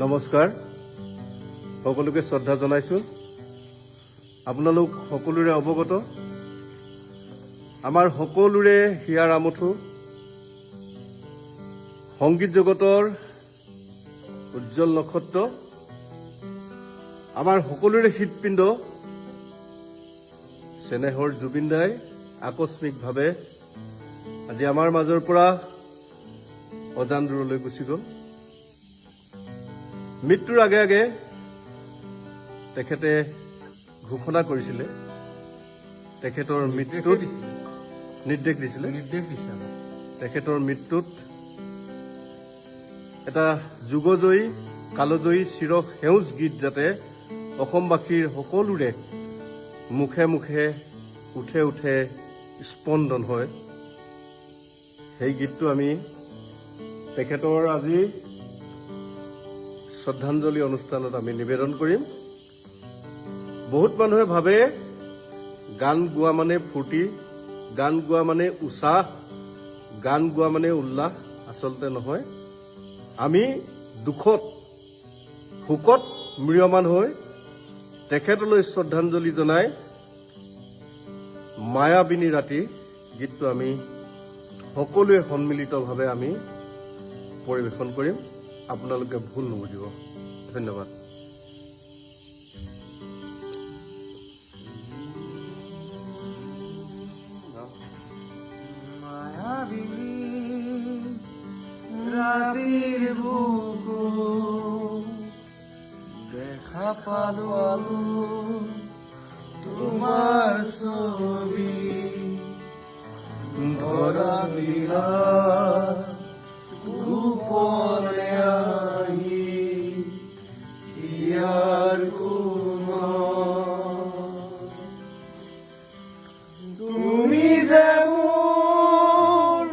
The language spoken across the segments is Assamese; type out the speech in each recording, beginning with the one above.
নমস্কাৰ সকলোকে শ্ৰদ্ধা জনাইছোঁ। আপোনালোক সকলোৰে অৱগত আমাৰ সকলোৰে হিয়াৰ আমঠু সংগীত জগতৰ উজ্জ্বল নক্ষত্ৰ আমাৰ সকলোৰে হৃদপিণ্ড চেনেহৰ জুবিন দাই আকস্মিকভাৱে আজি আমাৰ মাজৰ পৰা অজান দূৰলৈ গুচি গ'ল। মৃত্যুৰ আগে আগে তেখেতে ঘোষণা কৰিছিলে, তেখেতৰ মৃত্যুত নিৰ্দেশ দিছিলে তেখেতৰ মৃত্যুত এটা যুগজয়ী কালজয়ী চিৰ সেউজ গীত যাতে অসমবাসীৰ সকলোৰে মুখে মুখে উঠে উঠে স্পন্দন হয়, সেই গীতটো আমি তেখেতৰ আজি শ্ৰদ্ধাঞ্জলি অনুষ্ঠানত আমি নিবেদন কৰিম। বহুত মানুহে ভাবে গান গোৱা মানে ফূৰ্তি, গান গোৱা মানে উৎসাহ, গান গোৱা মানে উল্লাস। আচলতে নহয়। আমি দুখত শোকত ম্ৰিয়মান হৈ তেখেতলৈ শ্ৰদ্ধাঞ্জলি জনাই মায়াবিনী ৰাতি গীতটো আমি সকলোৱে সন্মিলিতভাৱে আমি পৰিৱেশন কৰিম। আপোনালোকে ভুল নুবুজিব। ধন্যবাদ। রাতির বুকু দেখা পালো তোমার ছবি ধরা দিলা গোপনে আহি ইয়ার তুমি যে মোর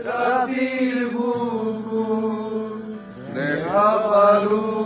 রাতির বুকু দেখা পালু